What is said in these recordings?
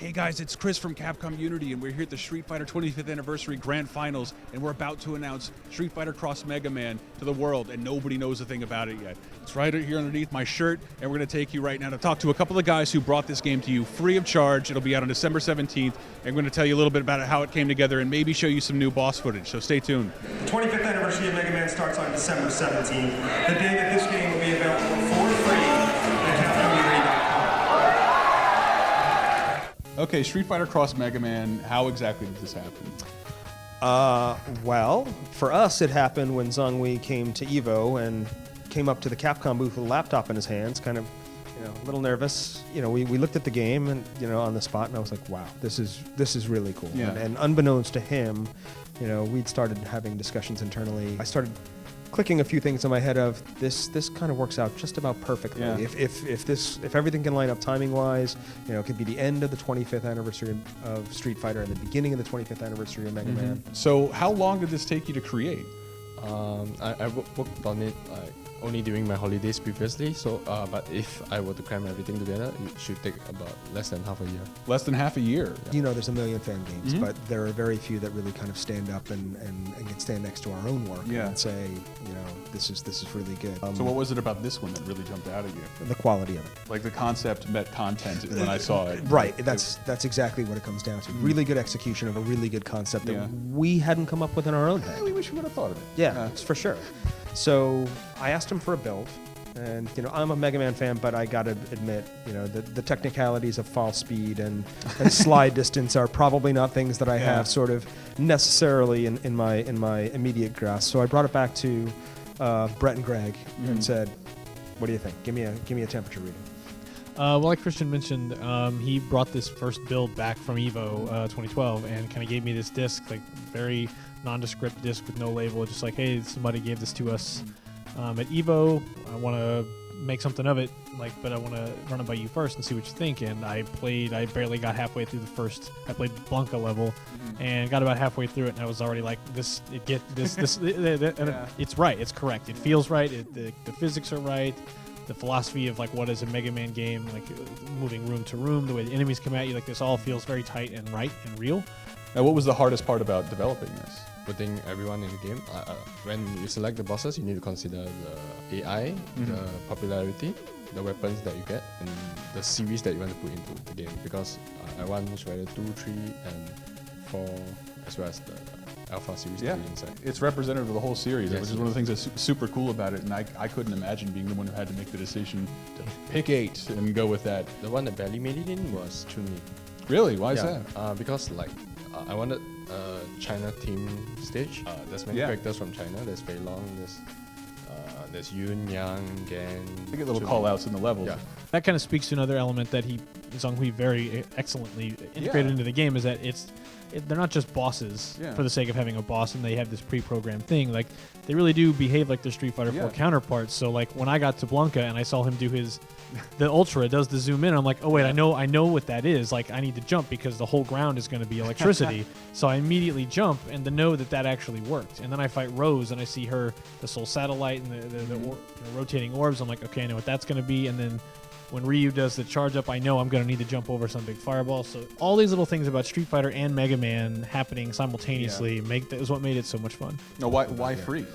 Hey guys, it's Chris from Capcom Unity, and we're here at the Street Fighter 25th Anniversary Grand Finals, and we're about to announce Street Fighter Cross Mega Man to the world, and nobody knows a thing about it yet. It's right here underneath my shirt, and we're going to take you right now to talk to a couple of guys who brought this game to you free of charge. It'll be out on December 17th, and we're going to tell you a little bit about it, how it came together, and maybe show you some new boss footage, so stay tuned. The 25th Anniversary of Mega Man starts on December 17th, the day that this game will be available for free at CapcomUnity.com. Okay, Street Fighter Cross Mega Man, how exactly did this happen? Well, for us it happened when Zhonghui came to EVO and came up to the Capcom booth with a laptop in his hands, kind of, a little nervous. We looked at the game and, on the spot, and I was like, wow, this is really cool. Yeah. And unbeknownst to him, we'd started having discussions internally. I started clicking a few things in my head of this kind of works out just about perfectly. Yeah. If everything can line up timing wise, it could be the end of the 25th anniversary of Street Fighter and the beginning of the 25th anniversary of Mega Man. So how long did this take you to create? I worked on it only during my holidays previously, so but if I were to cram everything together, it should take about less than half a year. Less than half a year. There's a million fan games, but there are very few that really kind of stand up and can stand next to our own work and say, this is really good. So what was it about this one that really jumped out at you? The quality of it. Like the concept met content when I saw it. Right, that's exactly what it comes down to. Really good execution of a really good concept that we hadn't come up with in our own head. We wish we would have thought of it. Yeah, for sure. So I asked him for a build, and I'm a Mega Man fan, but I gotta admit, the technicalities of fall speed and slide distance are probably not things that I have sort of necessarily in my immediate grasp. So I brought it back to Brett and Greg and said, "What do you think? Give me a temperature reading." Well, like Christian mentioned, he brought this first build back from EVO 2012 and kind of gave me this disc, like very nondescript disc with no label, just like, hey, somebody gave this to us at EVO. I want to make something of it, but I want to run it by you first and see what you think. And I barely got halfway through I played Blanca level and got about halfway through it, and I was already like, it's right, it's correct, it feels right, the physics are right. The philosophy of what is a Mega Man game, moving room to room, the way the enemies come at you, this all feels very tight and right and real. Now, what was the hardest part about developing this? Putting everyone in the game. When you select the bosses, you need to consider the AI, the popularity, the weapons that you get, and the series that you want to put into the game. Because I want Shredder 2, 3, and 4, as well as the Alpha series to be inside. It's representative of the whole series, Yes, which is one of the things that's super cool about it, and I couldn't imagine being the one who had to make the decision to pick 8 and go with that. The one that barely made it in was Chun-Li. Really? Why is that? Because I wanted a China theme stage. There's many characters from China. There's Fei Long, there's Yun, Yang, Gan. I get little call-outs in the levels. Yeah. That kind of speaks to another element that Zhonghui very excellently integrated into the game, is that they're not just bosses for the sake of having a boss and they have this pre-programmed thing. They really do behave like their Street Fighter 4 counterparts. So when I got to Blanca and I saw him do the Ultra does the zoom in, I'm like, oh wait, I know what that is. I need to jump because the whole ground is going to be electricity. So I immediately jump and to know that actually worked. And then I fight Rose and I see the Soul Satellite and the rotating orbs. I'm like, okay, I know what that's going to be. And then when Ryu does the charge up, I know I'm going to need to jump over some big fireball. So all these little things about Street Fighter and Mega Man happening simultaneously is what made it so much fun. No, why free?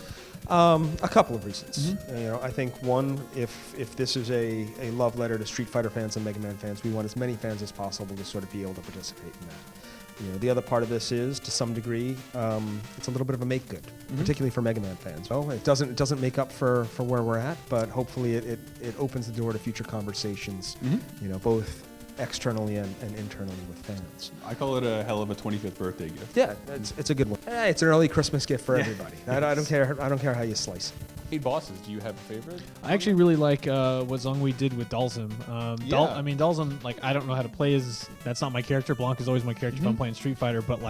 A couple of reasons. I think one, if this is a love letter to Street Fighter fans and Mega Man fans, we want as many fans as possible to sort of be able to participate in that. The other part of this is, to some degree, it's a little bit of a make good, particularly for Mega Man fans. Well, it doesn't make up for where we're at, but hopefully it opens the door to future conversations, both externally and internally with fans. I call it a hell of a 25th birthday gift. Yeah, it's a good one. It's an early Christmas gift for everybody. I don't care how you slice it. 8 bosses. Do you have a favorite? I actually really like what Zhonghui did with Dalsim. Dalsim, I don't know how to play that's not my character. Blanc is always my character if I'm playing Street Fighter, but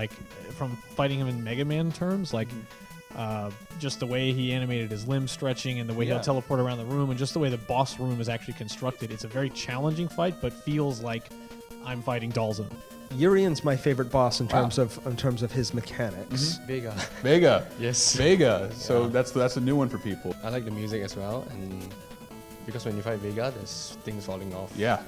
from fighting him in Mega Man terms, just the way he animated his limb stretching and the way he'll teleport around the room and just the way the boss room is actually constructed, it's a very challenging fight, but feels like I'm fighting Dalsim. Urian's my favorite boss in terms of his mechanics. Vega. Yes. Vega. So that's a new one for people. I like the music as well, and because when you fight Vega, there's things falling off. Yeah.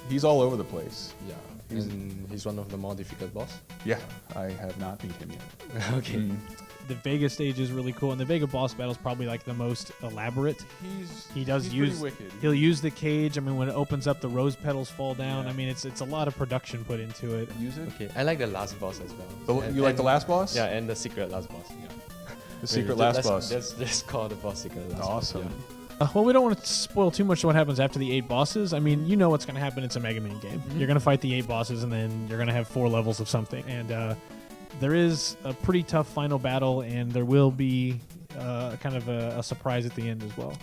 He's all over the place. Yeah, and he's one of the more difficult boss. Yeah, I have not beat him yet. Okay. The Vega stage is really cool, and the Vega boss battle is probably like the most elaborate. He's use pretty wicked. he'll use the cage. I mean, when it opens up, the rose petals fall down. Yeah. I mean, it's a lot of production put into it. Use it. Okay, I like the last boss as well. You like the last boss? Yeah, and the secret last boss. Yeah. The secret last boss. Let's call the boss secret last Awesome. boss. Well, we don't want to spoil too much of what happens after the 8 bosses. I mean, you know what's going to happen. It's a Mega Man game. You're going to fight the 8 bosses, and then you're going to have 4 levels of something. And there is a pretty tough final battle, and there will be kind of a surprise at the end as well.